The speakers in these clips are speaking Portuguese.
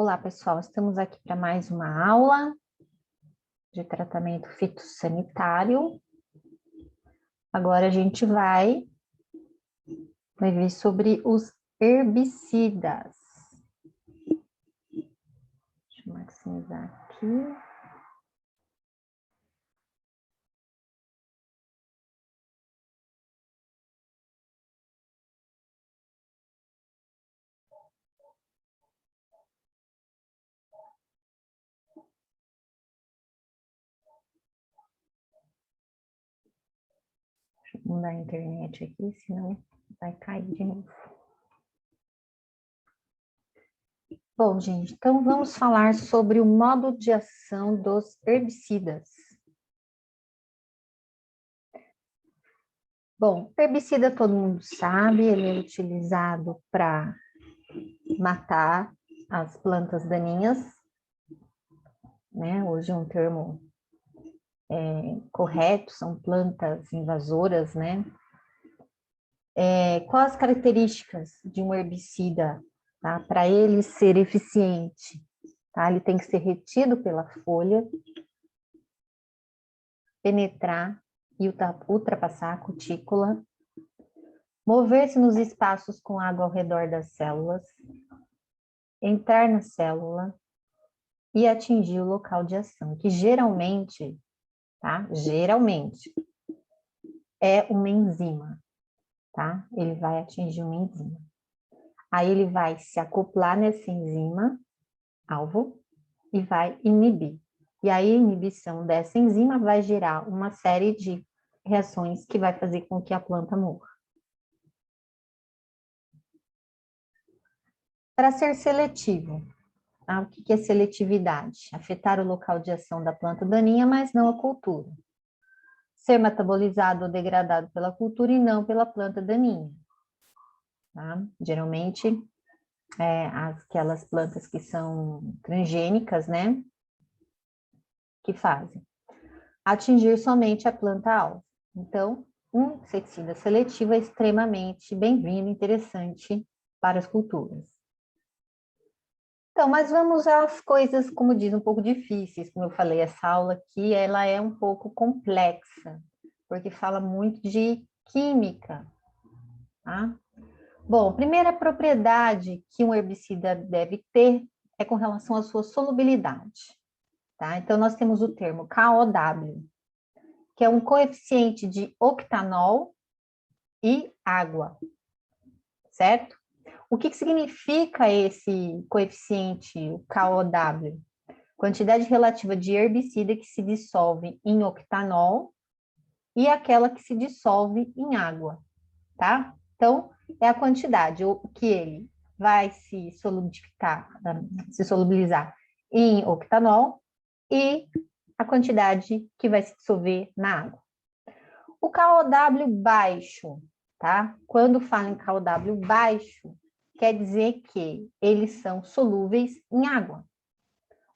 Olá, pessoal, estamos aqui para mais uma aula de tratamento fitossanitário. Agora a gente vai ver sobre os herbicidas. Deixa eu maximizar aqui. Deixa eu mudar a internet aqui, senão vai cair de novo. Bom, gente, então vamos falar sobre o modo de ação dos herbicidas. Bom, herbicida todo mundo sabe, ele é utilizado para matar as plantas daninhas, né? Hoje é um termo correto, são plantas invasoras, né? Quais as características de um herbicida, tá? Para ele ser eficiente, tá? Ele tem que ser retido pela folha, penetrar e ultrapassar a cutícula, mover-se nos espaços com água ao redor das células, entrar na célula e atingir o local de ação, que geralmente, tá? Geralmente é uma enzima, tá? Ele vai atingir uma enzima. Aí ele vai se acoplar nessa enzima, alvo, e vai inibir. E aí a inibição dessa enzima vai gerar uma série de reações que vai fazer com que a planta morra. Para ser seletivo, tá? O que é seletividade? Afetar o local de ação da planta daninha, mas não a cultura. Ser metabolizado ou degradado pela cultura e não pela planta daninha. Tá? Geralmente, aquelas plantas que são transgênicas, né? Que fazem. Atingir somente a planta-alvo. Então, um inseticida seletivo é extremamente bem-vindo, interessante para as culturas. Então, mas vamos às coisas, como diz, um pouco difíceis. Como eu falei, essa aula aqui, ela é um pouco complexa, porque fala muito de química, tá? Bom, a primeira propriedade que um herbicida deve ter é com relação à sua solubilidade, tá? Então, nós temos o termo KOW, que é um coeficiente de octanol e água, certo? O que significa esse coeficiente, o KOW? Quantidade relativa de herbicida que se dissolve em octanol e aquela que se dissolve em água, tá? Então, é a quantidade, o que ele vai se solidificar, se solubilizar em octanol e a quantidade que vai se dissolver na água. O KOW baixo, tá? Quando fala em KOW baixo, quer dizer que eles são solúveis em água.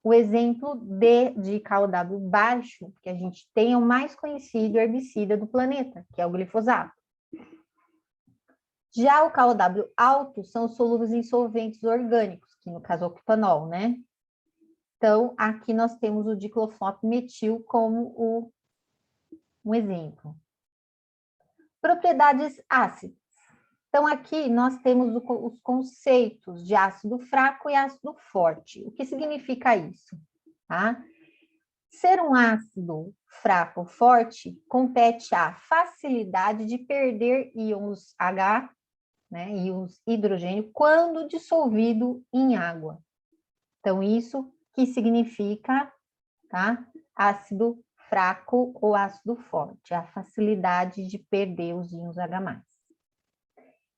O exemplo de KOW baixo que a gente tem é o mais conhecido herbicida do planeta, que é o glifosato. Já o KOW alto são solúveis em solventes orgânicos, que no caso é o octanol, né? Então, aqui nós temos o diclofosmetil como um exemplo. Propriedades ácidas. Então, aqui nós temos os conceitos de ácido fraco e ácido forte. O que significa isso? Tá? Ser um ácido fraco ou forte compete à facilidade de perder íons H, né, íons hidrogênio, quando dissolvido em água. Então, isso que significa, tá? Ácido fraco ou ácido forte, a facilidade de perder os íons H+.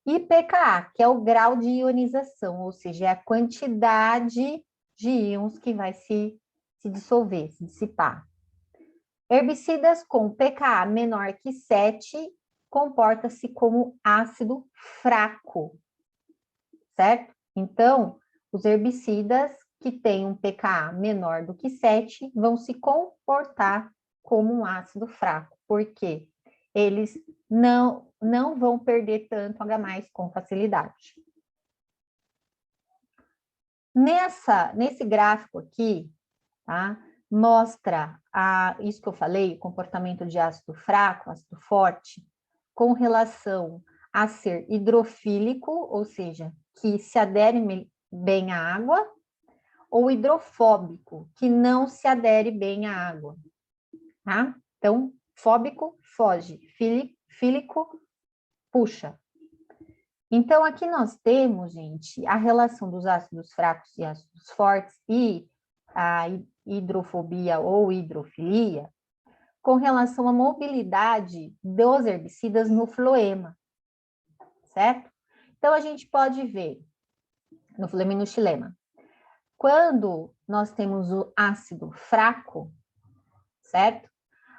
E pKa, que é o grau de ionização, ou seja, é a quantidade de íons que vai se dissolver, se dissipar. Herbicidas com pKa menor que 7 comporta-se como ácido fraco, certo? Então, os herbicidas que têm um pKa menor do que 7 vão se comportar como um ácido fraco, porque eles não vão perder tanto H+ com facilidade. Nesse gráfico aqui, tá? Mostra isso que eu falei, o comportamento de ácido fraco, ácido forte, com relação a ser hidrofílico, ou seja, que se adere bem à água, ou hidrofóbico, que não se adere bem à água, tá? Então, fóbico, foge, fílico, puxa. Então, aqui nós temos, gente, a relação dos ácidos fracos e ácidos fortes e a hidrofobia ou hidrofilia com relação à mobilidade dos herbicidas no floema, certo? Então, a gente pode ver no floema e no xilema. Quando nós temos o ácido fraco, certo?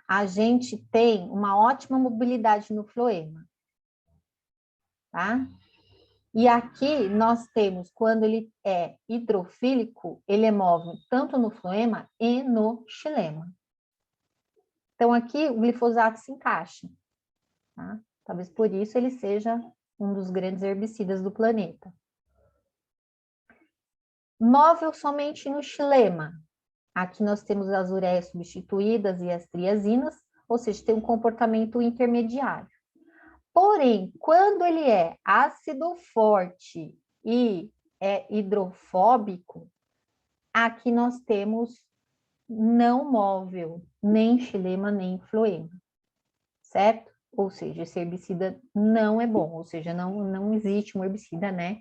A gente tem uma ótima mobilidade no floema, tá? E aqui nós temos, quando ele é hidrofílico, ele é móvel tanto no floema e no xilema. Então, aqui o glifosato se encaixa, tá? Talvez por isso ele seja um dos grandes herbicidas do planeta. Móvel somente no xilema. Aqui nós temos as ureias substituídas e as triazinas, ou seja, tem um comportamento intermediário. Porém, quando ele é ácido forte e é hidrofóbico, aqui nós temos não móvel, nem xilema, nem floema, certo? Ou seja, esse herbicida não é bom, ou seja, não existe um herbicida, né,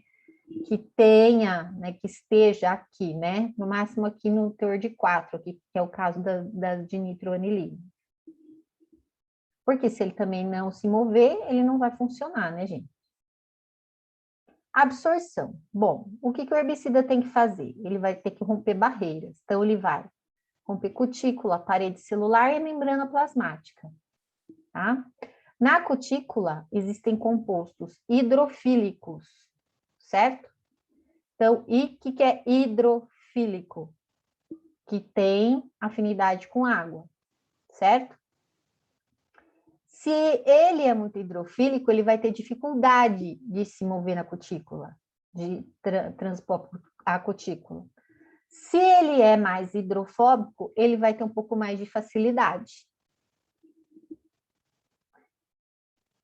que tenha, né, que esteja aqui, né, no máximo aqui no teor de 4, aqui, que é o caso da dinitroanilina. Porque se ele também não se mover, ele não vai funcionar, né, gente? Absorção. Bom, o que o herbicida tem que fazer? Ele vai ter que romper barreiras. Então, ele vai romper cutícula, parede celular e membrana plasmática, tá? Na cutícula, existem compostos hidrofílicos, certo? Então, o que é hidrofílico? Que tem afinidade com água, certo? Se ele é muito hidrofílico, ele vai ter dificuldade de se mover na cutícula, de transpor a cutícula. Se ele é mais hidrofóbico, ele vai ter um pouco mais de facilidade.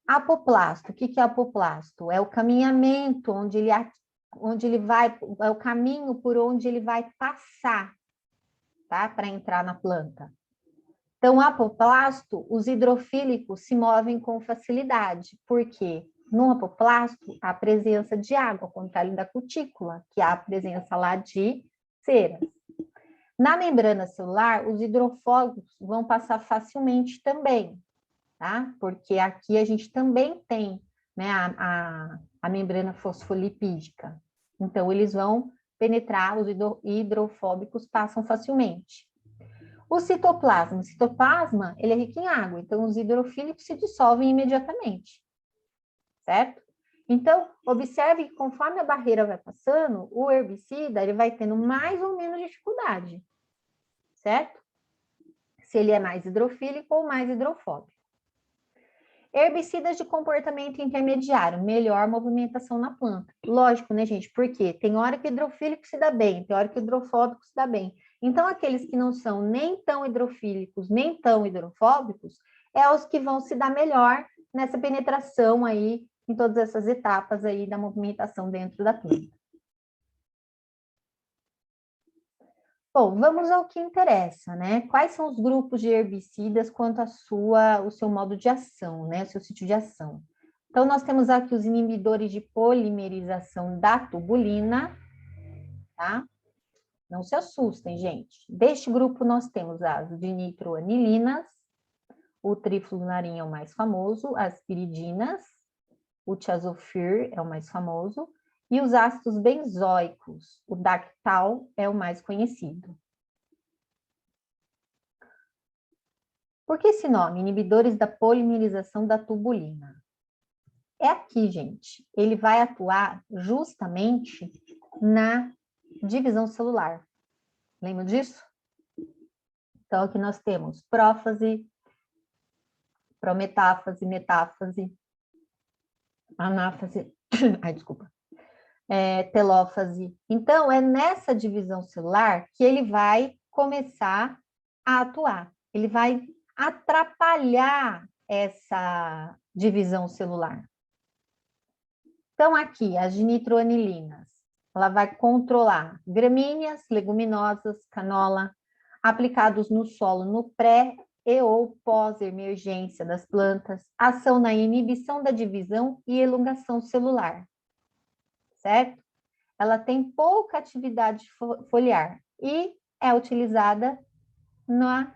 Apoplasto, o que é apoplasto? É o caminhamento onde ele vai, é o caminho por onde ele vai passar, tá? Para entrar na planta. Então, apoplasto, os hidrofílicos se movem com facilidade, porque no apoplasto há presença de água, ao contrário da cutícula, que há a presença lá de cera. Na membrana celular, os hidrofóbicos vão passar facilmente também, tá? Porque aqui a gente também tem, né, a membrana fosfolipídica. Então, eles vão penetrar, os hidrofóbicos passam facilmente. O citoplasma, ele é rico em água, então os hidrofílicos se dissolvem imediatamente, certo? Então, observe que conforme a barreira vai passando, o herbicida ele vai tendo mais ou menos dificuldade, certo? Se ele é mais hidrofílico ou mais hidrofóbico. Herbicidas de comportamento intermediário, melhor movimentação na planta. Lógico, né, gente? Porque tem hora que o hidrofílico se dá bem, tem hora que o hidrofóbico se dá bem. Então, aqueles que não são nem tão hidrofílicos, nem tão hidrofóbicos, é os que vão se dar melhor nessa penetração aí, em todas essas etapas aí da movimentação dentro da planta. Bom, vamos ao que interessa, né? Quais são os grupos de herbicidas quanto o seu modo de ação, né? O seu sítio de ação. Então, nós temos aqui os inibidores de polimerização da tubulina, tá? Não se assustem, gente. Deste grupo, nós temos as dinitroanilinas, o triflunarin é o mais famoso, as piridinas, o tiazofir é o mais famoso, e os ácidos benzoicos, o Dactal é o mais conhecido. Por que esse nome? Inibidores da polimerização da tubulina. É aqui, gente. Ele vai atuar justamente na divisão celular. Lembra disso? Então, aqui nós temos prófase, prometáfase, metáfase, anáfase, ai, desculpa, telófase. Então, é nessa divisão celular que ele vai começar a atuar. Ele vai atrapalhar essa divisão celular. Então, aqui, as nitroanilinas, ela vai controlar gramíneas, leguminosas, canola, aplicados no solo no pré e ou pós-emergência das plantas, ação na inibição da divisão e elongação celular, certo? Ela tem pouca atividade foliar e é utilizada na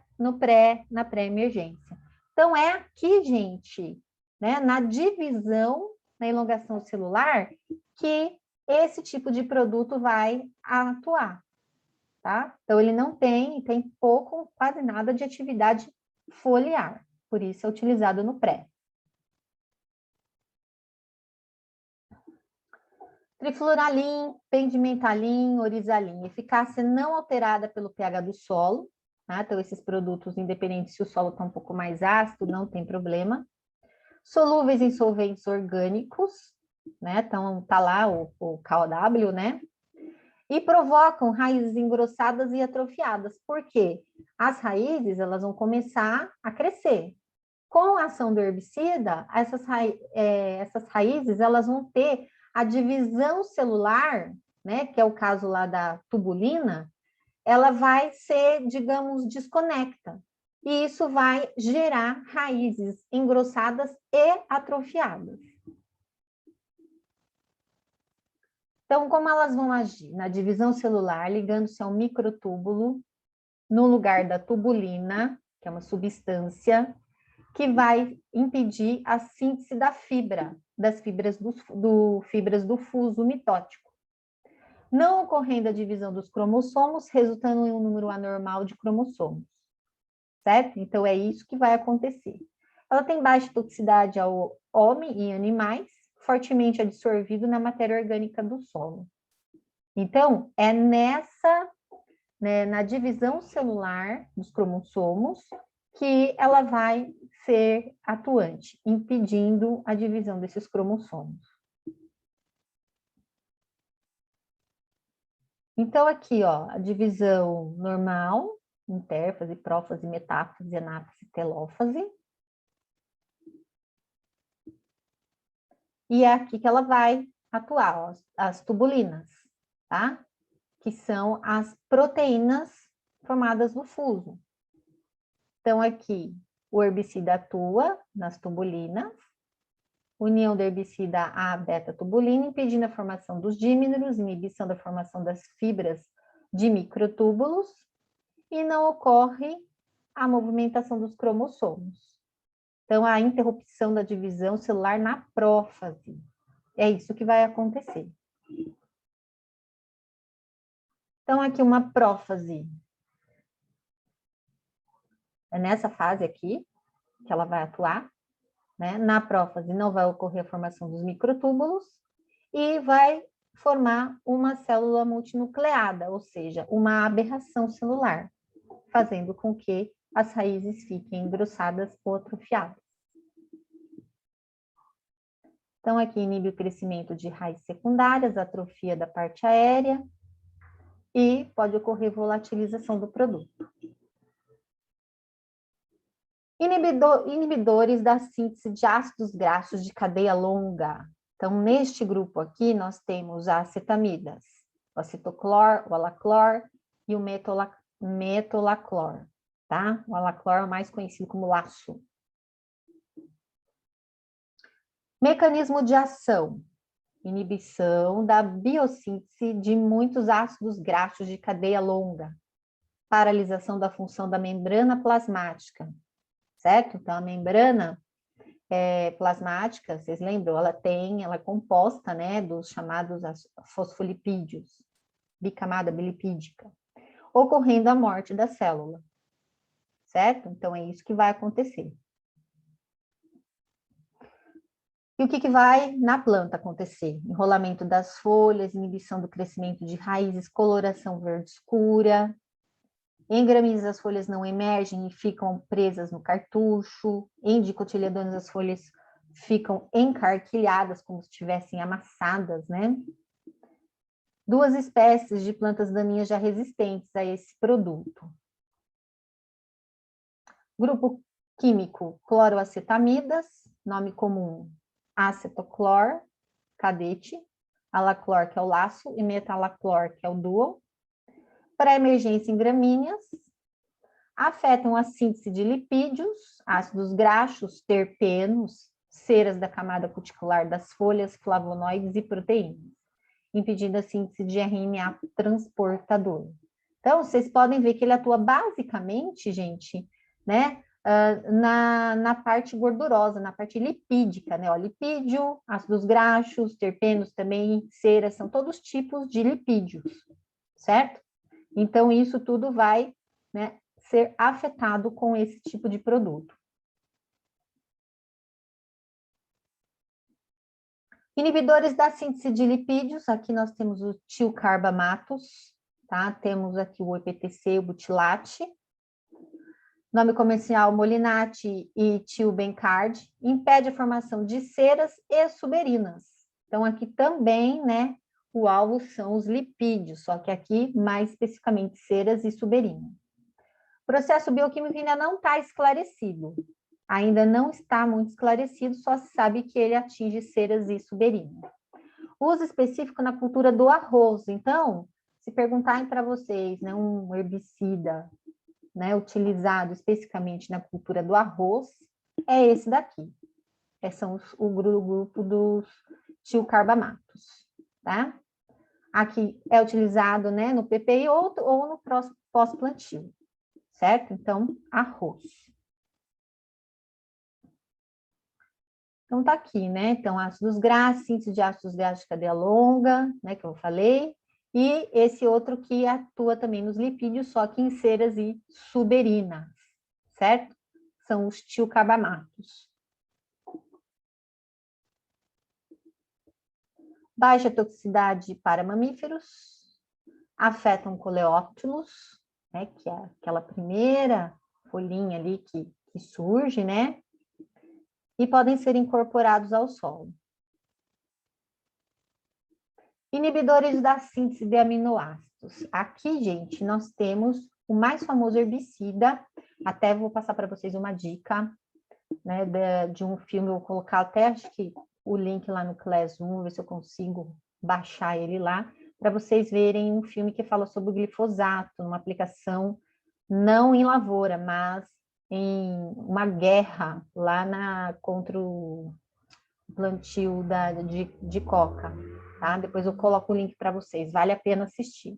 pré-emergência. Então, é aqui, gente, né, na divisão, na elongação celular, que esse tipo de produto vai atuar, tá? Então, ele não tem pouco, quase nada de atividade foliar, por isso é utilizado no pré. Trifluoralin, pendimentalin, orizalin, eficácia não alterada pelo pH do solo, tá? Então, esses produtos, independente se o solo está um pouco mais ácido, não tem problema. Solúveis em solventes orgânicos, né? Então, tá lá o KOW, né? E provocam raízes engrossadas e atrofiadas. Por quê? As raízes, elas vão começar a crescer. Com a ação do herbicida, essas raízes, elas vão ter a divisão celular, né? Que é o caso lá da tubulina, ela vai ser, digamos, desconecta. E isso vai gerar raízes engrossadas e atrofiadas. Então, como elas vão agir? Na divisão celular, ligando-se ao microtúbulo, no lugar da tubulina, que é uma substância, que vai impedir a síntese da fibra, das fibras fibras do fuso mitótico. Não ocorrendo a divisão dos cromossomos, resultando em um número anormal de cromossomos. Certo? Então, é isso que vai acontecer. Ela tem baixa toxicidade ao homem e animais, fortemente absorvido na matéria orgânica do solo. Então, é nessa, né, na divisão celular dos cromossomos que ela vai ser atuante, impedindo a divisão desses cromossomos. Então, aqui, ó, a divisão normal, intérfase, prófase, metáfase, anáfase, telófase. E é aqui que ela vai atuar, ó, as tubulinas, tá? Que são as proteínas formadas no fuso. Então, aqui, o herbicida atua nas tubulinas, união do herbicida à beta-tubulina, impedindo a formação dos dímeros, inibição da formação das fibras de microtúbulos, e não ocorre a movimentação dos cromossomos. Então, a interrupção da divisão celular na prófase. É isso que vai acontecer. Então, aqui uma prófase. É nessa fase aqui que ela vai atuar, né? Na prófase não vai ocorrer a formação dos microtúbulos e vai formar uma célula multinucleada, ou seja, uma aberração celular, fazendo com que as raízes fiquem engrossadas ou atrofiadas. Então, aqui inibe o crescimento de raízes secundárias, atrofia da parte aérea e pode ocorrer volatilização do produto. Inibidores da síntese de ácidos graxos de cadeia longa. Então, neste grupo aqui, nós temos as acetamidas, o acetoclor, o alaclor e o metolaclor, tá? O alaclor é mais conhecido como laço. Mecanismo de ação. Inibição da biossíntese de muitos ácidos graxos de cadeia longa. Paralisação da função da membrana plasmática, certo? Então, a membrana plasmática, vocês lembram? Ela é composta, né, dos chamados fosfolipídios, bicamada bilipídica, ocorrendo a morte da célula, certo? Então, é isso que vai acontecer. E o que vai na planta acontecer? Enrolamento das folhas, inibição do crescimento de raízes, coloração verde escura. Em gramíneas, as folhas não emergem e ficam presas no cartucho. Em dicotiledôneas, as folhas ficam encarquilhadas, como se estivessem amassadas, né? duas espécies de plantas daninhas já resistentes a esse produto. Grupo químico, cloroacetamidas, nome comum, acetoclor, cadete, alaclor, que é o laço, e metalaclor, que é o duo. Para emergência em gramíneas, afetam a síntese de lipídios, ácidos graxos, terpenos, ceras da camada cuticular das folhas, flavonoides e proteínas, impedindo a síntese de RNA transportador. Então, vocês podem ver que ele atua basicamente, gente, né, na parte gordurosa, na parte lipídica, né? Ó, lipídio, ácidos graxos, terpenos também, ceras, são todos tipos de lipídios, certo? Então, isso tudo vai, né, ser afetado com esse tipo de produto. Inibidores da síntese de lipídios, aqui nós temos o tilcarbamatos, tá? Temos aqui o EPTC, o butilate. Nome comercial Molinate e Tilbencard, impede a formação de ceras e suberinas. Então, aqui também, né, o alvo são os lipídios, só que aqui mais especificamente ceras e suberinas. O processo bioquímico ainda não está esclarecido, ainda não está muito esclarecido, só se sabe que ele atinge ceras e suberinas. Uso específico na cultura do arroz. Então, se perguntarem para vocês, né, um herbicida, né, utilizado especificamente na cultura do arroz, é esse daqui. São o grupo dos tilcarbamatos, tá? Aqui é utilizado, né, no PPI ou no pós-plantio, certo? Então, arroz. Então, tá aqui, né? Então, ácidos graxos, síntese de ácidos graxos de cadeia longa, né, que eu falei, e esse outro que atua também nos lipídios, só que em ceras e suberinas, certo? São os tilcarbamatos. Baixa toxicidade para mamíferos, afetam coleóptilos, né, que é aquela primeira folhinha ali que surge, né? E podem ser incorporados ao solo. Inibidores da síntese de aminoácidos. Aqui, gente, nós temos o mais famoso herbicida, até vou passar para vocês uma dica, né, de um filme, eu vou colocar até, acho que o link lá no Classroom, ver se eu consigo baixar ele lá, para vocês verem um filme que fala sobre o glifosato, uma aplicação não em lavoura, mas em uma guerra lá contra o plantio de coca, tá? Depois eu coloco o link para vocês, vale a pena assistir.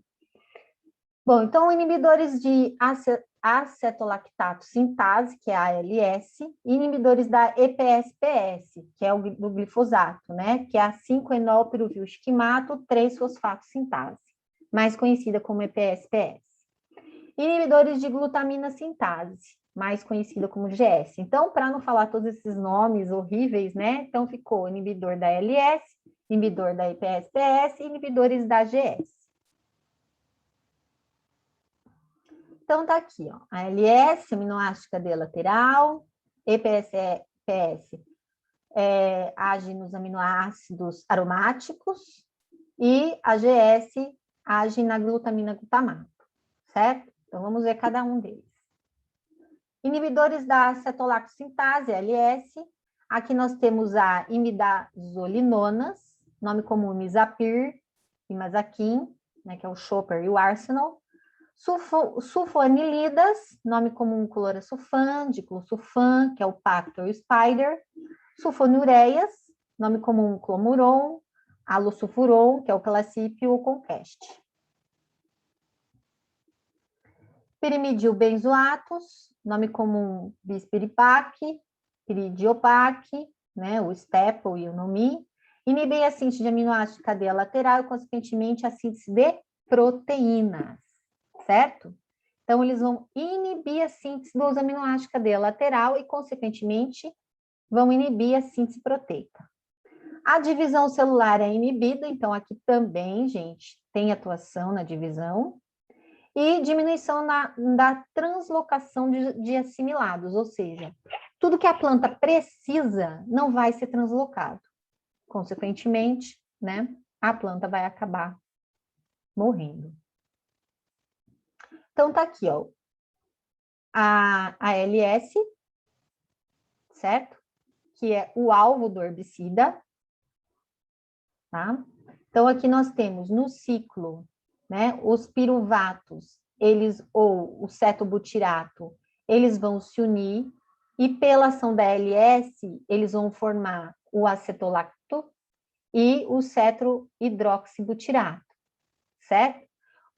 Bom, então, inibidores de acetolactato sintase, que é a ALS, e inibidores da EPSPS, que é o do glifosato, né? Que é a 5-enolpiruvilsquimato 3-fosfato sintase, mais conhecida como EPSPS. Inibidores de glutamina sintase, mais conhecida como GS. Então, para não falar todos esses nomes horríveis, né? Então, ficou inibidor da ALS, inibidor da EPSPS e inibidores da GS. Então, tá aqui, ó, a ALS, aminoácido cadeia lateral, EPSPS age nos aminoácidos aromáticos e a GS age na glutamina glutamato, certo? Então, vamos ver cada um deles. Inibidores da acetolactosintase, ALS, aqui nós temos a imidazolinonas, nome comum Imizapir, Imazaquim, né, que é o Chopper e o Arsenal. Sulfonilidas, nome comum clorasulfan, diclosulfan, que é o Pactor e o Spider. Sulfonilureias, nome comum clomuron, alosulfuron, que é o Classip e o Conquest. Pirimidilbenzoatos, nome comum bispiripac, piridiopac, né, o Staple e o Nomi. Inibem a síntese de aminoácidos de cadeia lateral e, consequentemente, a síntese de proteínas, certo? Então, eles vão inibir a síntese dos aminoácidos de cadeia lateral e, consequentemente, vão inibir a síntese proteica. A divisão celular é inibida, então aqui também, gente, tem atuação na divisão. E diminuição da translocação de assimilados, ou seja, tudo que a planta precisa não vai ser translocado. Consequentemente, né, a planta vai acabar morrendo. Então, tá aqui, ó, a ALS, certo? Que é o alvo do herbicida, tá? Então, aqui nós temos no ciclo, né, os piruvatos, eles, ou o cetobutirato, eles vão se unir e pela ação da ALS, eles vão formar o acetolacto e o cetrohidroxibutirato, certo?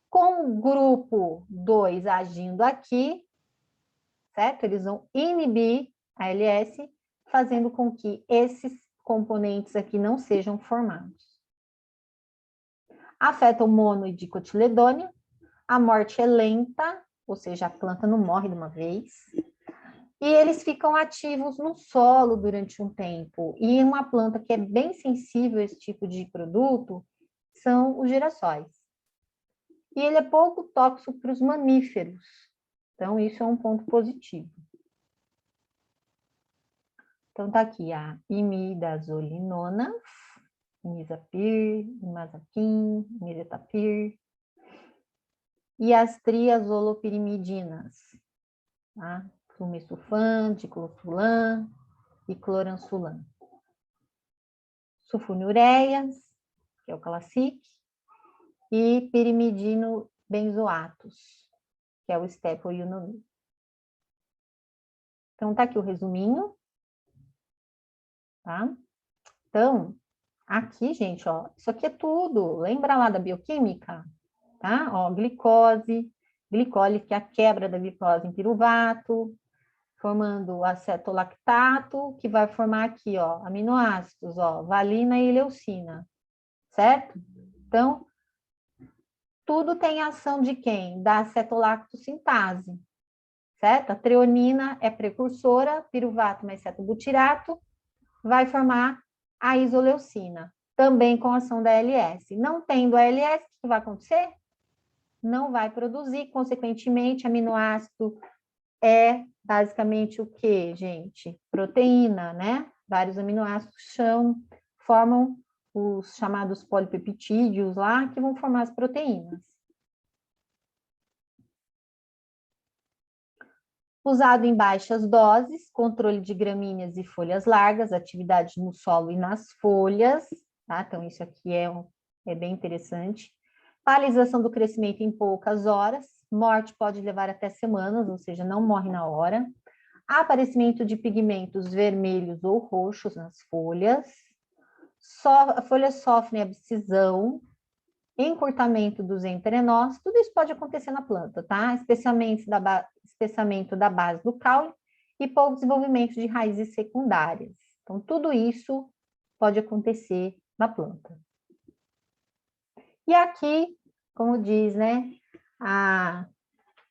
Com o grupo 2 agindo aqui, certo? Eles vão inibir a ALS, fazendo com que esses componentes aqui não sejam formados. Afeta o mono e dicotiledônio, a morte é lenta, ou seja, a planta não morre de uma vez, e eles ficam ativos no solo durante um tempo. E uma planta que é bem sensível a esse tipo de produto são os girassóis. E ele é pouco tóxico para os mamíferos, então isso é um ponto positivo. Então, tá aqui a imidazolinona, imizapir, imazapin, imiretapir, e as triazolopirimidinas, tá? Flumesulfan, dicloflulan e cloransulan. Sulfonilureias, que é o classic, e pirimidino benzoatos, que é o estepoiunoni. Então, tá aqui o resuminho, tá? Então, aqui, gente, ó, isso aqui é tudo. Lembra lá da bioquímica? Tá? Ó, glicose, glicólise, que é a quebra da glicose em piruvato, formando o acetolactato, que vai formar aqui, ó, aminoácidos, ó, valina e leucina, certo? Então, tudo tem ação de quem? Da acetolactosintase, certo? A treonina é precursora, piruvato mais cetobutirato, vai formar a isoleucina, também com ação da ALS. Não tendo a ALS, o que vai acontecer? Não vai produzir, consequentemente, aminoácido é basicamente o que, gente? Proteína, né? Vários aminoácidos formam os chamados polipeptídeos lá, que vão formar as proteínas. Usado em baixas doses, controle de gramíneas e folhas largas, atividade no solo e nas folhas, tá? Então, isso aqui é bem interessante. Paralisação do crescimento em poucas horas, morte pode levar até semanas, ou seja, não morre na hora. Aparecimento de pigmentos vermelhos ou roxos nas folhas. A folha sofre abscisão, encurtamento dos entrenós, tudo isso pode acontecer na planta, tá? Espessamento da base do caule e pouco desenvolvimento de raízes secundárias. Então, tudo isso pode acontecer na planta. E aqui, como diz, né,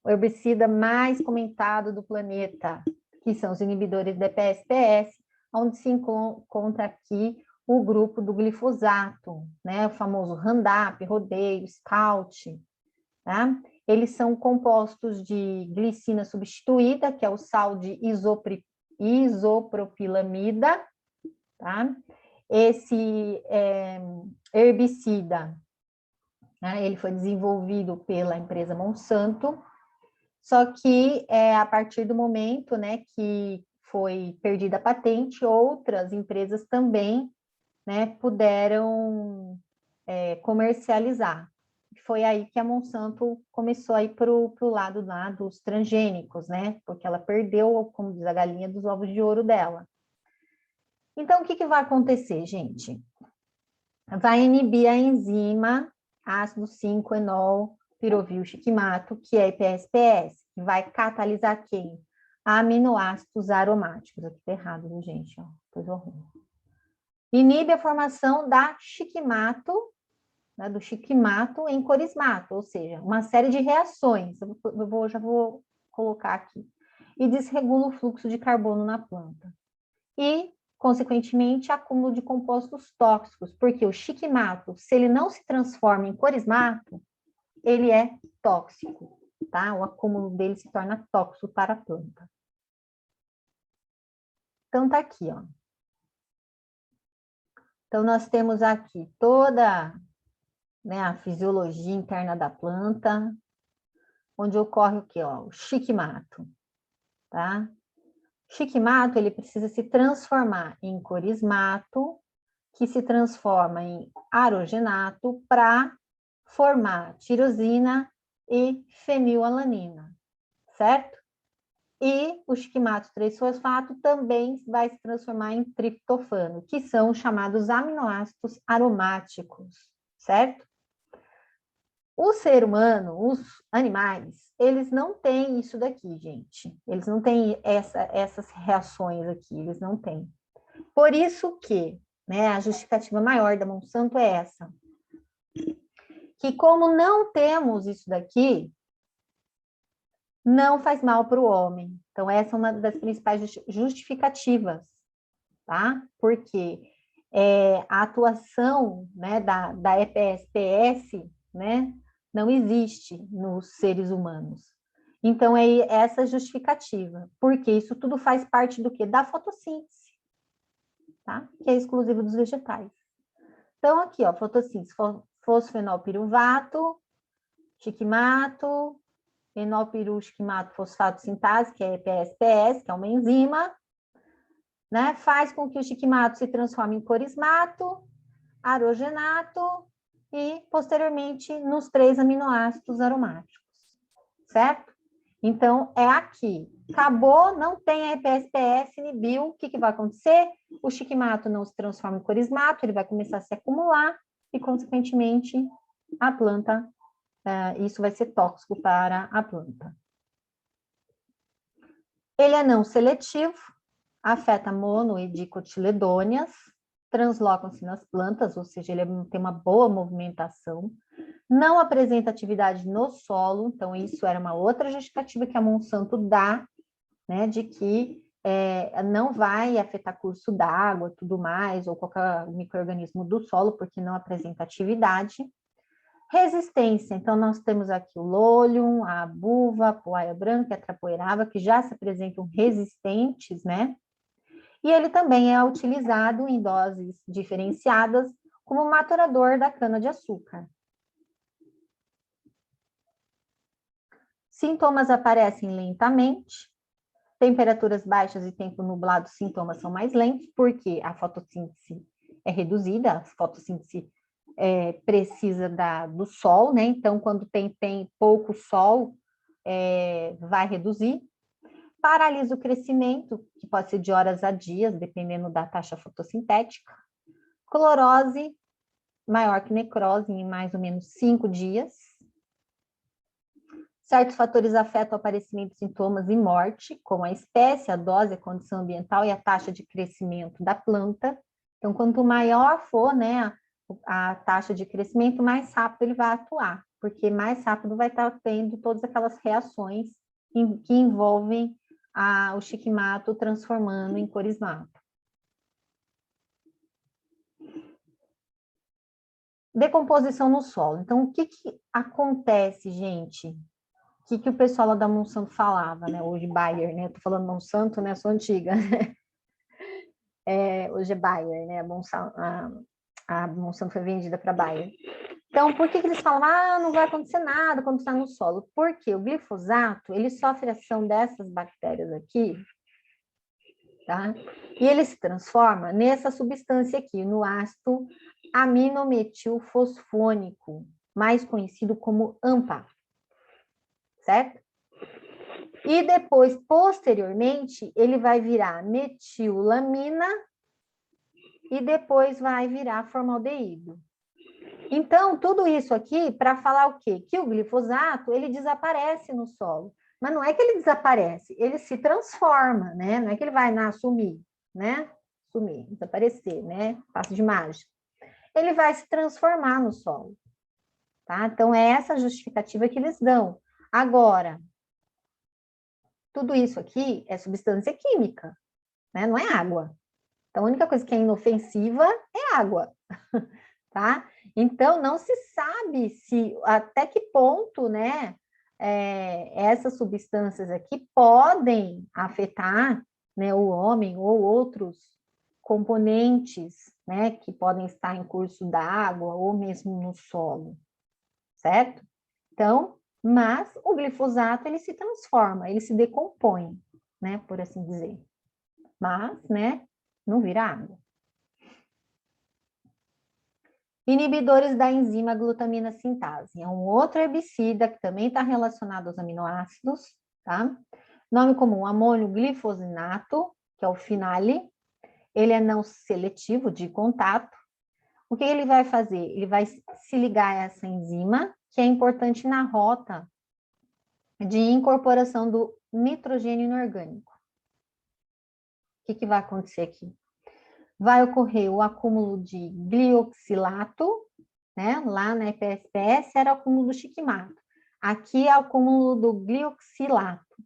o herbicida mais comentado do planeta, que são os inibidores de PSPS, onde se encontra aqui o grupo do glifosato, né, o famoso Roundup, Rodeio, Scout, tá? Eles são compostos de glicina substituída, que é o sal de isopropilamida, tá? Esse herbicida, né, ele foi desenvolvido pela empresa Monsanto, só que a partir do momento, né, que foi perdida a patente, outras empresas também, né, puderam comercializar. Foi aí que a Monsanto começou a ir para o lado lá dos transgênicos, né, porque ela perdeu, como diz a galinha, dos ovos de ouro dela. Então, o que vai acontecer, gente? Vai inibir a enzima ácido 5-enol pirovilxiquimato, que é IPSPS, que vai catalisar quem? Aminoácidos aromáticos. Aqui tá errado, viu, gente? Ó, coisa ruim. Inibe a formação da xiquimato, né, do xiquimato em corismato, ou seja, uma série de reações. Já vou colocar aqui. E desregula o fluxo de carbono na planta. E, consequentemente, acúmulo de compostos tóxicos, porque o xiquimato, se ele não se transforma em corismato, ele é tóxico, tá? O acúmulo dele se torna tóxico para a planta. Então, tá aqui, ó. Então, nós temos aqui toda né, a fisiologia interna da planta, onde ocorre o quê? Ó, o shikamato, tá? Shikamato, ele precisa se transformar em corismato, que se transforma em arogenato para formar tirosina e fenilalanina, certo? E o shikamato 3-fosfato também vai se transformar em triptofano, que são os chamados aminoácidos aromáticos, certo? O ser humano, os animais, eles não têm isso daqui, gente. Eles não têm essas reações aqui, eles não têm. Por isso que, né, a justificativa maior da Monsanto é essa. Que como não temos isso daqui, não faz mal para o homem. Então, essa é uma das principais justificativas, tá? Porque a atuação, né, da EPSPS, né, não existe nos seres humanos. Então, é essa justificativa, porque isso tudo faz parte do quê? Da fotossíntese, tá? Que é exclusiva dos vegetais. Então, aqui, ó, fotossíntese, fosfenolpiruvato, shikamato, enolpirushikamato fosfato sintase, que é EPSPS, que é uma enzima, né? Faz com que o shikamato se transforme em corismato, arogenato e, posteriormente, nos 3 aminoácidos aromáticos, certo? Então, é aqui. Acabou, não tem a EPSPS, inibiu, o que vai acontecer? O shikamato não se transforma em corismato, ele vai começar a se acumular e, consequentemente, a planta, isso vai ser tóxico para a planta. Ele é não seletivo, afeta mono e dicotiledôneas, translocam-se nas plantas, ou seja, ele tem uma boa movimentação, não apresenta atividade no solo, então isso era uma outra justificativa que a Monsanto dá, né, de que não vai afetar curso d'água, tudo mais, ou qualquer micro-organismo do solo, porque não apresenta atividade. Resistência, então nós temos aqui o lolium, a abuva, a poaia branca e a trapoerava, que já se apresentam resistentes, né? E ele também é utilizado em doses diferenciadas como maturador da cana-de-açúcar. Sintomas aparecem lentamente, temperaturas baixas e tempo nublado, os sintomas são mais lentos, porque a fotossíntese é reduzida, a fotossíntese precisa do sol, né? Então, quando tem pouco sol, vai reduzir. Paralisa o crescimento, que pode ser de horas a dias, dependendo da taxa fotossintética. Clorose, maior que necrose, em mais ou menos 5 dias. Certos fatores afetam o aparecimento de sintomas e morte, como a espécie, a dose, a condição ambiental e a taxa de crescimento da planta. Então, quanto maior for, né, a taxa de crescimento, mais rápido ele vai atuar, porque mais rápido vai estar tendo todas aquelas reações que envolvem o shikamato transformando em corismato. Decomposição no solo. Então, o que acontece, gente? O que o pessoal lá da Monsanto falava, né? Hoje Bayer, né? Tô falando Monsanto, né? Sou antiga. Hoje é Bayer, né? A Monsanto foi vendida para Bayer. Então, por que eles falam, não vai acontecer nada quando está no solo? Porque o glifosato, ele sofre ação dessas bactérias aqui, tá? E ele se transforma nessa substância aqui, no ácido aminometilfosfônico, mais conhecido como AMPA, certo? E depois, posteriormente, ele vai virar metilamina e depois vai virar formaldeído. Então, tudo isso aqui para falar o quê? Que o glifosato, ele desaparece no solo. Mas não é que ele desaparece, ele se transforma, né? Não é que ele vai sumir, né? Sumir, desaparecer, né? Passo de mágica. Ele vai se transformar no solo, tá? Então, é essa justificativa que eles dão. Agora, tudo isso aqui é substância química, né? Não é água. Então, a única coisa que é inofensiva é água, tá? Então, não se sabe até que ponto, né, essas substâncias aqui podem afetar, né, o homem ou outros componentes, né, que podem estar em curso d'água ou mesmo no solo, certo? Então, mas o glifosato, ele se transforma, ele se decompõe, né, por assim dizer. Mas, né, não vira água. Inibidores da enzima glutamina sintase. É um outro herbicida que também está relacionado aos aminoácidos, tá? Nome comum, amônio glifosinato, que é o finale. Ele é não seletivo de contato. O que ele vai fazer? Ele vai se ligar a essa enzima, que é importante na rota de incorporação do nitrogênio inorgânico. O que vai acontecer aqui? Vai ocorrer o acúmulo de glioxilato, né? Lá na EPSPS era o acúmulo do chiquemato. Aqui é o acúmulo do glioxilato,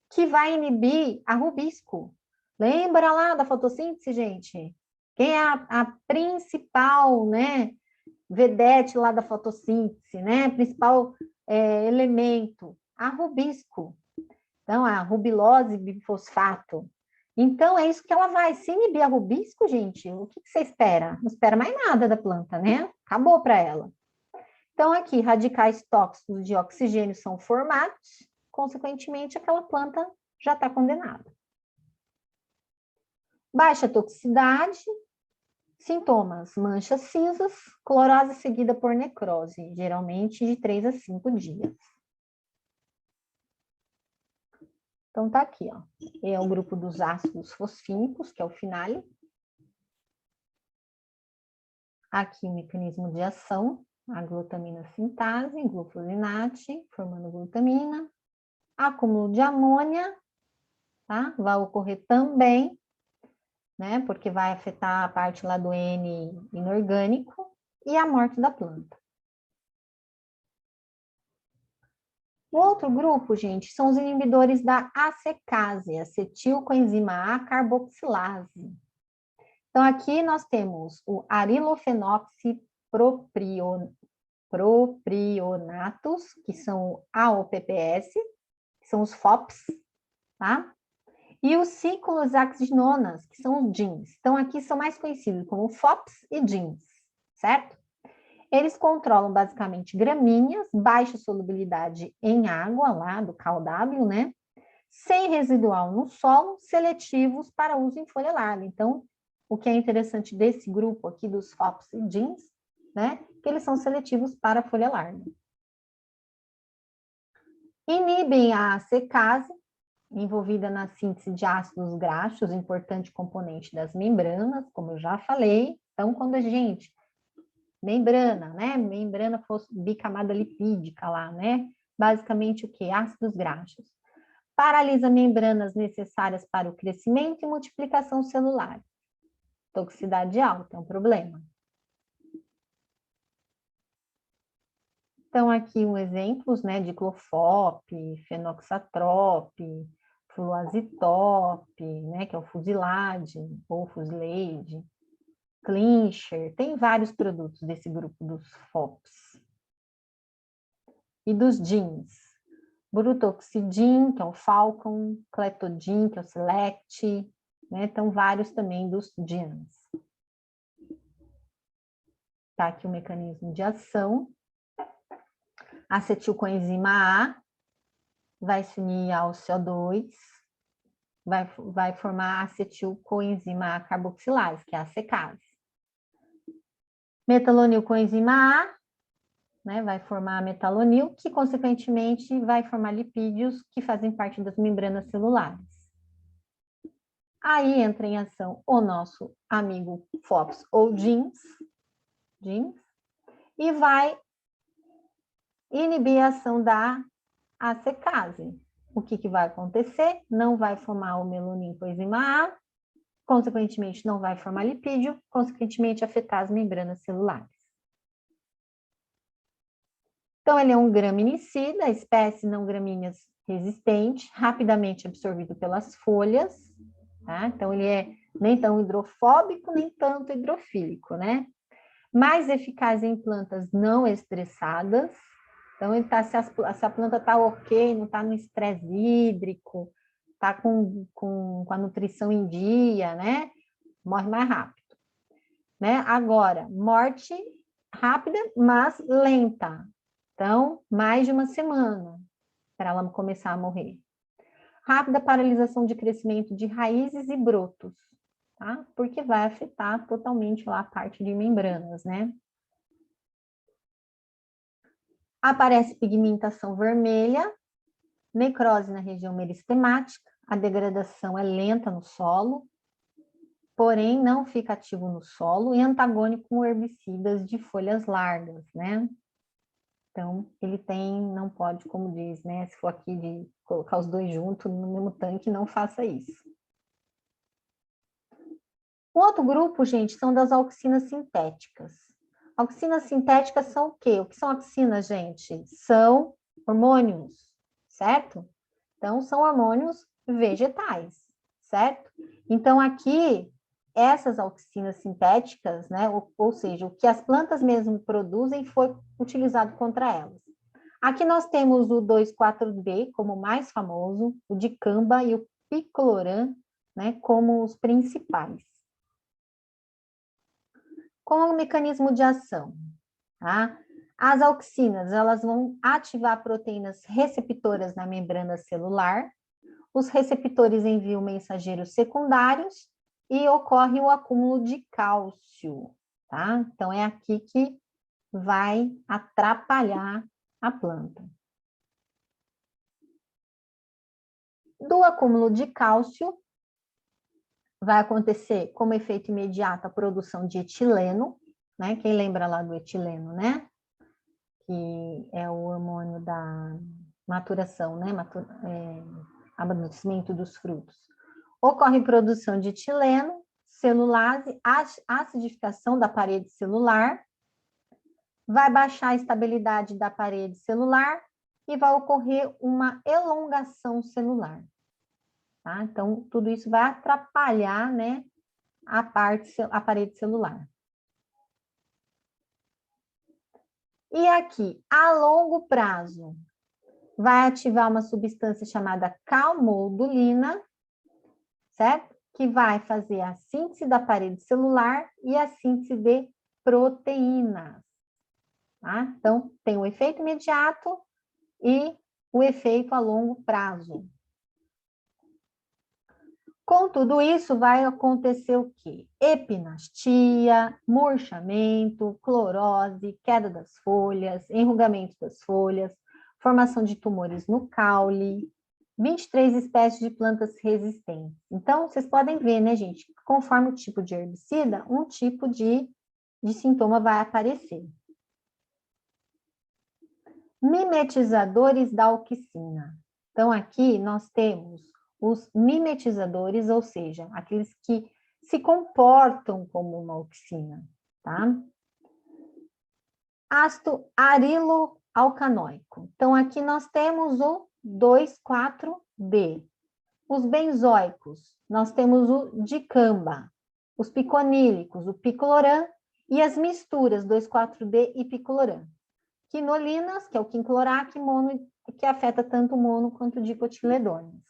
que vai inibir a rubisco. Lembra lá da fotossíntese, gente? Quem é a principal, né, vedete lá da fotossíntese, né? Principal elemento, a rubisco. Então, a rubilose bifosfato. Então, é isso que ela vai. Se inibir a rubisco, gente, o que você espera? Não espera mais nada da planta, né? Acabou para ela. Então, aqui, radicais tóxicos de oxigênio são formados, consequentemente, aquela planta já está condenada. Baixa toxicidade, sintomas, manchas cinzas, clorose seguida por necrose, geralmente de 3 a 5 dias. Então, tá aqui, ó. É o grupo dos ácidos fosfínicos, que é o finale. Aqui o mecanismo de ação, a glutamina sintase, glufosinate, formando glutamina. Acúmulo de amônia, tá? Vai ocorrer também, né? Porque vai afetar a parte lá do N inorgânico e a morte da planta. O outro grupo, gente, são os inibidores da acecase, acetilcoenzima A carboxilase. Então, aqui nós temos o arilofenoxipropionatos, que são AOPPS, que são os FOPs, tá? E os ciclosaxinonas, que são os DINs. Então, aqui são mais conhecidos como FOPs e DINs, certo? Eles controlam basicamente gramíneas, baixa solubilidade em água, lá do CalW, né? Sem residual no solo, seletivos para uso em folha larga. Então, o que é interessante desse grupo aqui dos FOPs e DINs, né? Que eles são seletivos para folha larga. Inibem a acecase, envolvida na síntese de ácidos graxos, importante componente das membranas, como eu já falei. Então, quando a gente membrana, né? Membrana bicamada lipídica lá, né? Basicamente o que? Ácidos graxos. Paralisa membranas necessárias para o crescimento e multiplicação celular. Toxicidade alta, é um problema. Então, aqui um exemplos, né? De clofop, fenoxatrop, fluazitop, né? Que é o fusilade ou fusilade. Clincher, tem vários produtos desse grupo dos FOPs. E dos DINs. Burutoxidin, que é o Falcon, Cletodin, que é o Select, né? Então, vários também dos DINs. Tá aqui o mecanismo de ação. Acetilcoenzima A vai se unir ao CO2, vai formar acetilcoenzima A carboxilase, que é a secase. Metalonilcoenzima A, né, vai formar a metalonil, que consequentemente vai formar lipídios que fazem parte das membranas celulares. Aí entra em ação o nosso amigo FOPs ou DINs, e vai inibir a ação da acecase. O que vai acontecer? Não vai formar o melonincoenzima A, consequentemente não vai formar lipídio, consequentemente afetar as membranas celulares. Então, ele é um graminicida, espécie não gramíneas resistente, rapidamente absorvido pelas folhas, tá? Então, ele é nem tão hidrofóbico, nem tanto hidrofílico, né? Mais eficaz em plantas não estressadas. Então, ele tá, se a planta está ok, não está no estresse hídrico, está com a nutrição em dia, né? morre mais rápido, né? Agora, morte rápida, mas lenta. Então, mais de uma semana para ela começar a morrer. Rápida paralisação de crescimento de raízes e brotos, tá? Porque vai afetar totalmente lá a parte de membranas, né? Aparece pigmentação vermelha, necrose na região meristemática, a degradação é lenta no solo, porém não fica ativo no solo e antagônico com herbicidas de folhas largas, né? Então, ele tem, não pode, como diz, né? Se for aqui de colocar os dois juntos no mesmo tanque, não faça isso. O outro grupo, gente, são das auxinas sintéticas. Auxinas sintéticas são o quê? O que são auxinas, gente? São hormônios, certo? Então, são hormônios vegetais, certo? Então, aqui, essas auxinas sintéticas, né? Ou seja, o que as plantas mesmo produzem foi utilizado contra elas. Aqui nós temos o 2,4-D como mais famoso, o dicamba e o picloram, né, como os principais. Qual é o mecanismo de ação? Tá? As auxinas, elas vão ativar proteínas receptoras na membrana celular, os receptores enviam mensageiros secundários e ocorre o acúmulo de cálcio, tá? Então, é aqui que vai atrapalhar a planta. Do acúmulo de cálcio, vai acontecer como efeito imediato a produção de etileno, né? Quem lembra lá do etileno, né? Que é o hormônio da maturação, né? Amadurecimento dos frutos. Ocorre produção de etileno, celulase, acidificação da parede celular, vai baixar a estabilidade da parede celular e vai ocorrer uma elongação celular. Tá? Então, tudo isso vai atrapalhar, né, a parede celular. E aqui, a longo prazo, vai ativar uma substância chamada calmodulina, certo? Que vai fazer a síntese da parede celular e a síntese de proteínas. Tá? Então, tem o efeito imediato e o efeito a longo prazo. Com tudo isso, vai acontecer o quê? Epinastia, murchamento, clorose, queda das folhas, enrugamento das folhas, formação de tumores no caule, 23 espécies de plantas resistentes. Então, vocês podem ver, né, gente? Conforme o tipo de herbicida, um tipo de sintoma vai aparecer. Mimetizadores da auxina. Então, aqui nós temos os mimetizadores, ou seja, aqueles que se comportam como uma auxina, tá? Ácido ariloalcanoico. Então, aqui nós temos o 2,4-D. Os benzoicos, nós temos o dicamba. Os piconílicos, o picloram. E as misturas, 2,4-D e picloram. Quinolinas, que é o quinclorac, mono, que afeta tanto o mono quanto o dicotiledôneos.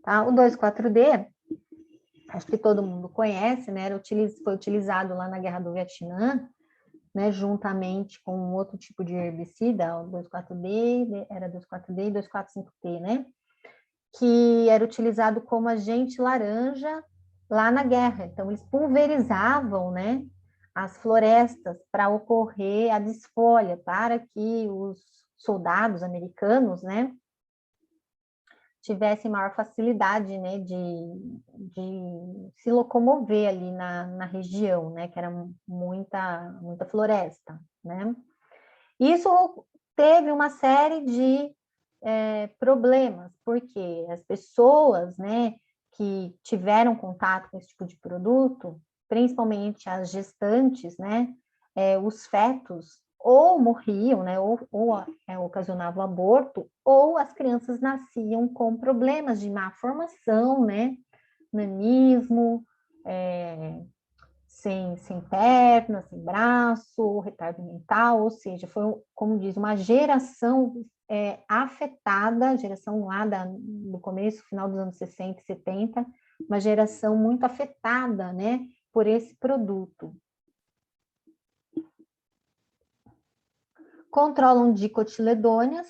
Tá? O 2,4-D, acho que todo mundo conhece, né? Foi utilizado lá na Guerra do Vietnã, né? Juntamente com um outro tipo de herbicida, o 2,4-D, era 2,4-D e 2,4,5-T, né? Que era utilizado como agente laranja lá na guerra. Então, eles pulverizavam, né? As florestas para ocorrer a desfolha, para que os soldados americanos, né, tivessem maior facilidade, né, de se locomover ali na região, né, que era muita floresta, né. Isso teve uma série de problemas, porque as pessoas, né, que tiveram contato com esse tipo de produto, principalmente as gestantes, né, os fetos, ou morriam, né, ou ocasionavam aborto, ou as crianças nasciam com problemas de má formação, né, nanismo, sem perna, sem braço, retardo mental, ou seja, foi, como diz, uma geração afetada, geração lá do começo, final dos anos 60 e 70, uma geração muito afetada, né, por esse produto. Controlam dicotiledôneas,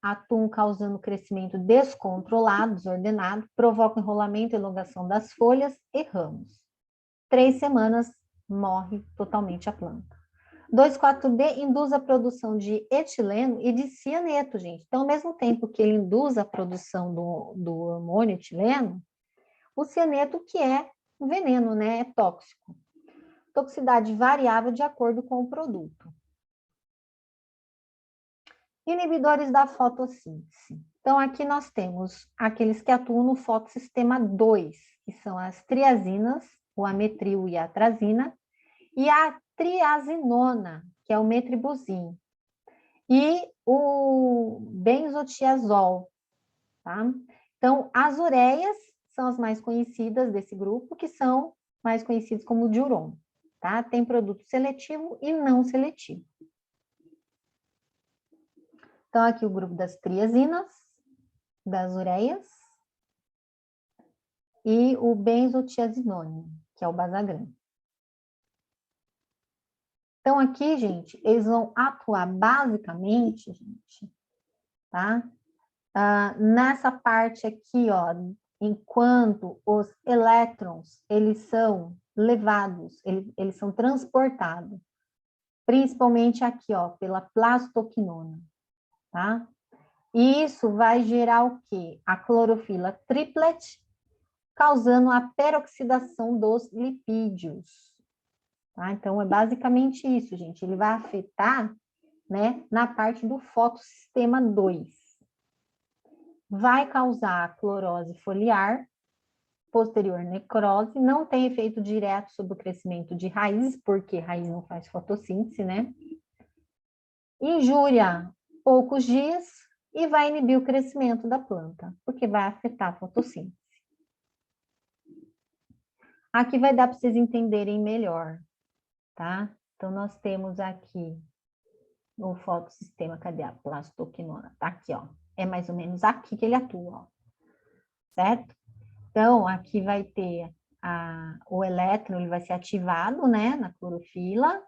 atuam causando crescimento descontrolado, desordenado, provocam enrolamento e elongação das folhas e ramos. 3 semanas, morre totalmente a planta. 2,4-D induz a produção de etileno e de cianeto, gente. Então, ao mesmo tempo que ele induz a produção do hormônio etileno, o cianeto, que é um veneno, né? É tóxico. Toxicidade variável de acordo com o produto. Inibidores da fotossíntese. Então, aqui nós temos aqueles que atuam no fotossistema 2, que são as triazinas, o ametril e a atrazina, e a triazinona, que é o metribuzin, e o benzotiazol, tá? Então, as ureias são as mais conhecidas desse grupo, que são mais conhecidos como diuron, tá? Tem produto seletivo e não seletivo. Então, aqui o grupo das triazinas, das ureias, e o benzotiazinone, que é o Basagran. Então, aqui, gente, eles vão atuar basicamente, gente, tá? Nessa parte aqui, ó, enquanto os elétrons, eles são levados, eles são transportados, principalmente aqui, ó, pela plastoquinona, tá? E isso vai gerar o quê? A clorofila triplet, causando a peroxidação dos lipídios. Tá? Então, é basicamente isso, gente. Ele vai afetar, né, na parte do fotossistema 2. Vai causar clorose foliar, posterior necrose, não tem efeito direto sobre o crescimento de raízes, porque raiz não faz fotossíntese, né? Injúria poucos dias e vai inibir o crescimento da planta, porque vai afetar a fotossíntese. Aqui vai dar para vocês entenderem melhor, tá? Então, nós temos aqui no fotossistema, cadê a plastoquinona? Tá aqui, ó. É mais ou menos aqui que ele atua, ó. Certo? Então, aqui vai ter o elétron, ele vai ser ativado, né, na clorofila,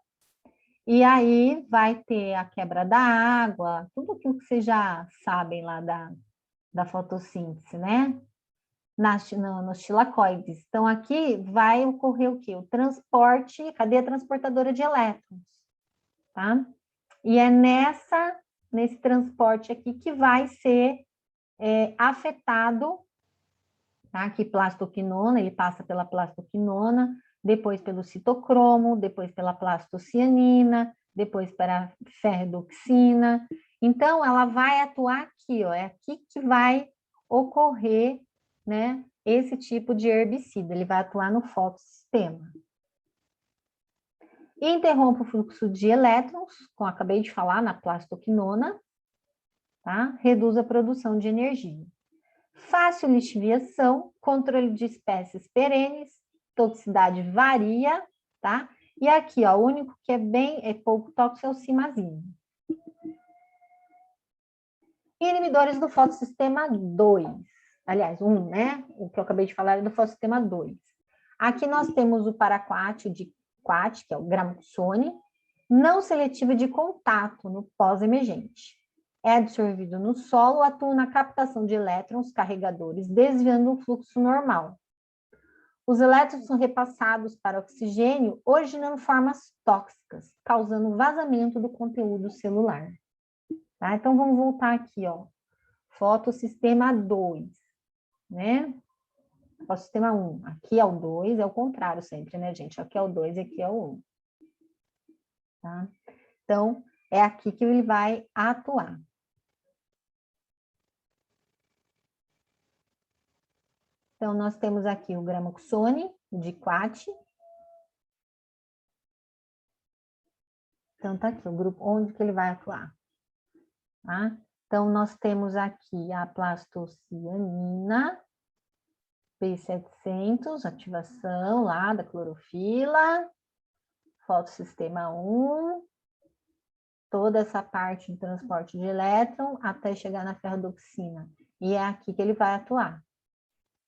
e aí vai ter a quebra da água, tudo aquilo que vocês já sabem lá da fotossíntese, né? Nos tilacoides. Então, aqui vai ocorrer o quê? O transporte, cadeia transportadora de elétrons, tá? E é nesse transporte aqui que vai ser afetado, tá? Aqui plastoquinona, ele passa pela plastoquinona, depois pelo citocromo, depois pela plastocianina, depois para ferredoxina. Então, ela vai atuar aqui, ó, é aqui que vai ocorrer, né, esse tipo de herbicida, ele vai atuar no fotossistema. Interrompe o fluxo de elétrons, como acabei de falar, na plastoquinona, tá? Reduz a produção de energia. Fácil lixiviação, controle de espécies perenes, toxicidade varia, tá? E aqui, ó, o único que é pouco tóxico é o cimazine. Inibidores do fotossistema 2. Aliás, né? O que eu acabei de falar é do fotossistema 2. Aqui nós temos o paraquat de quat, que é o gramoxone, não seletivo de contato no pós-emergente. É absorvido no solo, atua na captação de elétrons carregadores, desviando o fluxo normal. Os elétrons são repassados para oxigênio, originando formas tóxicas, causando vazamento do conteúdo celular. Tá? Então, vamos voltar aqui, ó. Fotossistema 2, né? Fotossistema 1. Aqui é o 2, é o contrário sempre, né, gente? Aqui é o 2 e aqui é o 1. Tá? Então, é aqui que ele vai atuar. Então, nós temos aqui o gramoxone, o diquat. Então, tá aqui o grupo onde que ele vai atuar. Tá? Então, nós temos aqui a plastocianina, P700, ativação lá da clorofila, fotossistema 1, toda essa parte de transporte de elétron até chegar na ferrodoxina. E é aqui que ele vai atuar,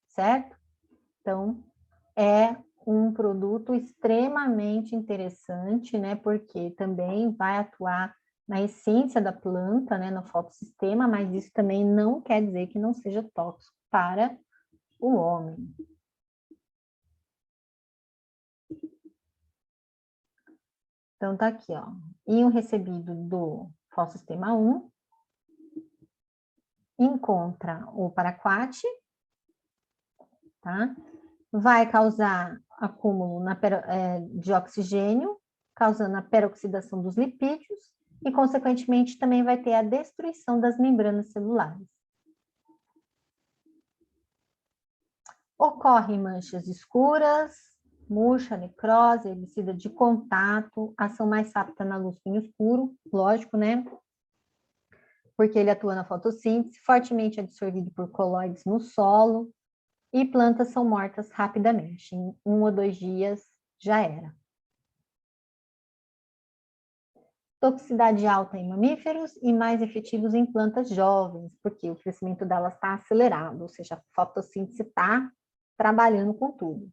certo? Então, é um produto extremamente interessante, né? Porque também vai atuar na essência da planta, né? No fotossistema, mas isso também não quer dizer que não seja tóxico para o homem. Então, tá aqui, ó. E o recebido do fotossistema 1 encontra o paraquat, tá? Vai causar acúmulo de oxigênio, causando a peroxidação dos lipídios e, consequentemente, também vai ter a destruição das membranas celulares. Ocorrem manchas escuras, murcha, necrose, herbicida de contato, ação mais rápida na luz que no escuro, lógico, né? Porque ele atua na fotossíntese, fortemente absorvido por coloides no solo, e plantas são mortas rapidamente, em 1 ou 2 dias já era. Toxicidade alta em mamíferos e mais efetivos em plantas jovens, porque o crescimento delas está acelerado, ou seja, a fotossíntese está trabalhando com tudo.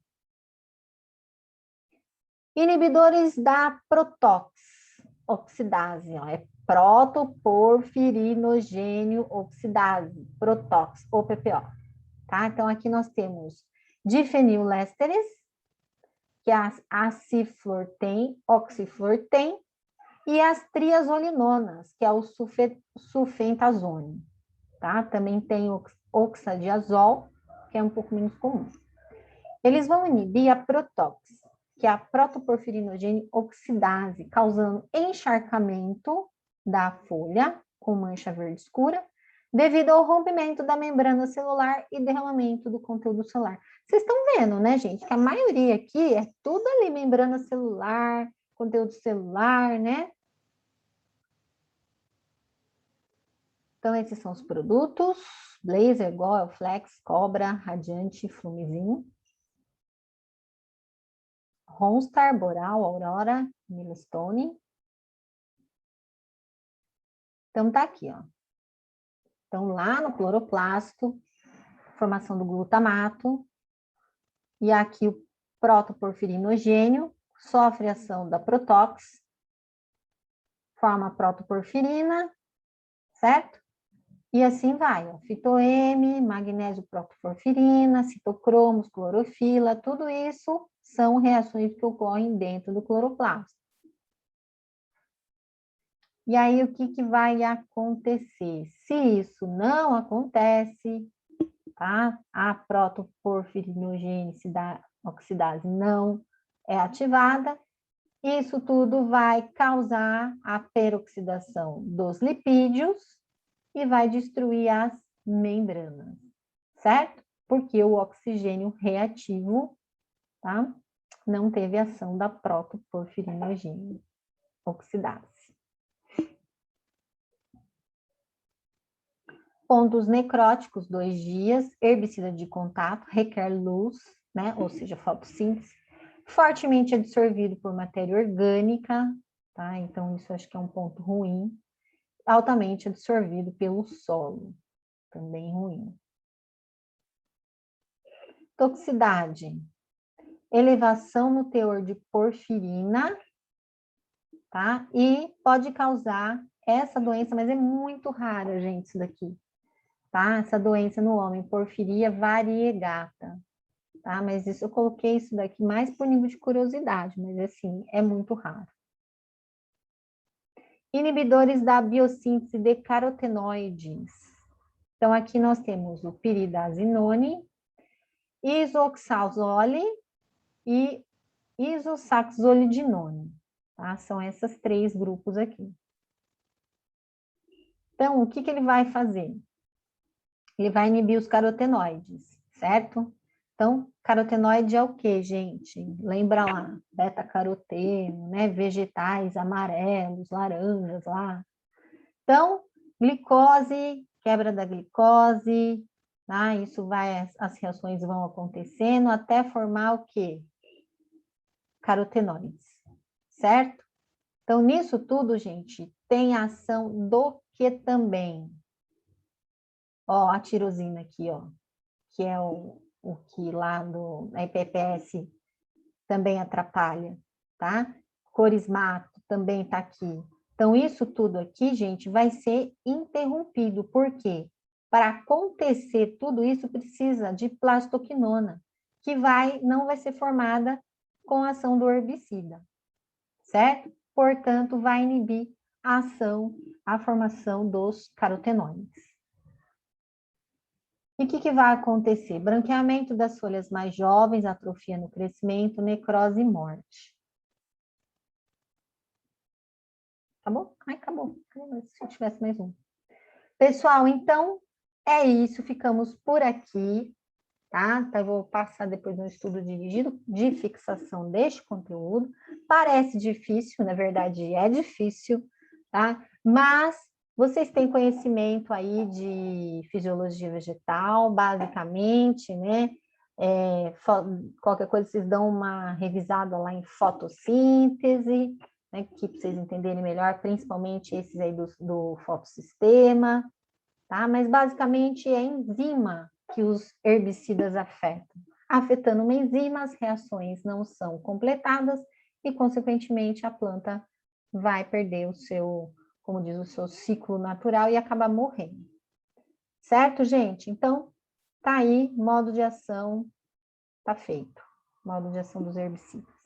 Inibidores da protox oxidase, ó, é protoporfirinogênio oxidase, protox, ou PPO. Tá? Então, aqui nós temos difenilesteres, que é a aciflortem, oxiflortem, e as triazolinonas, que é o sulfentazone. Tá? Também tem oxadiazol, que é um pouco menos comum. Eles vão inibir a protox, que é a protoporfirinogênio oxidase, causando encharcamento da folha com mancha verde escura, devido ao rompimento da membrana celular e derramamento do conteúdo celular. Vocês estão vendo, né, gente, que a maioria aqui é tudo ali, membrana celular, conteúdo celular, né? Então, esses são os produtos: Blazer, Goel, Flex, Cobra, Radiante, Flumizin, Ronstar, Boral, Aurora, Milestone. Então, tá aqui, ó. Então, lá no cloroplasto, formação do glutamato, e aqui o protoporfirinogênio sofre ação da protox, forma protoporfirina, certo? E assim vai, ó, fito-M, magnésio protoporfirina, citocromos, clorofila, tudo isso são reações que ocorrem dentro do cloroplasto. E aí, o que vai acontecer? Se isso não acontece, tá? A protoporfirinogênese da oxidase não é ativada, isso tudo vai causar a peroxidação dos lipídios e vai destruir as membranas, certo? Porque o oxigênio reativo, tá? Não teve ação da protoporfirinogênese oxidase. Pontos necróticos, 2 dias, herbicida de contato, requer luz, né? Ou seja, fotossíntese, fortemente absorvido por matéria orgânica, tá? Então, isso acho que é um ponto ruim. Altamente absorvido pelo solo, também ruim. Toxicidade, elevação no teor de porfirina, tá? E pode causar essa doença, mas é muito rara, gente, isso daqui, tá? Essa doença no homem, porfiria variegata, tá? Mas isso eu coloquei isso daqui mais por nível de curiosidade, mas assim, é muito raro. Inibidores da biossíntese de carotenoides. Então, aqui nós temos o piridazinone, isoxazole e isosaxolidinone, tá? São esses 3 grupos aqui. Então, o que ele vai fazer? Ele vai inibir os carotenoides, certo? Então, carotenoide é o que, gente? Lembra lá, beta-caroteno, né? Vegetais amarelos, laranjas lá. Então, glicose, quebra da glicose, tá? Isso vai, as reações vão acontecendo até formar o quê? Carotenoides, certo? Então, nisso tudo, gente, tem a ação do que também? Ó, a tirosina aqui, ó, que é o que lá da IPPS também atrapalha, tá? Corismato também está aqui. Então, isso tudo aqui, gente, vai ser interrompido. Por quê? Para acontecer tudo isso, precisa de plastoquinona, que não vai ser formada com a ação do herbicida, certo? Portanto, vai inibir a formação dos carotenoides. E o que vai acontecer? Branqueamento das folhas mais jovens, atrofia no crescimento, necrose e morte. Acabou? Ai, acabou. Se eu tivesse mais um. Pessoal, então, é isso. Ficamos por aqui, tá? Então, eu vou passar depois no estudo dirigido de fixação deste conteúdo. Parece difícil, na verdade é difícil, tá? Mas vocês têm conhecimento aí de fisiologia vegetal, basicamente, né? Qualquer coisa vocês dão uma revisada lá em fotossíntese, né? Que para vocês entenderem melhor, principalmente esses aí do fotossistema, tá? Mas basicamente é enzima que os herbicidas afetam. Afetando uma enzima, as reações não são completadas e, consequentemente, a planta vai perder o seu, como diz, o seu ciclo natural e acabar morrendo. Certo, gente? Então, tá aí, modo de ação, tá feito. Modo de ação dos herbicidas.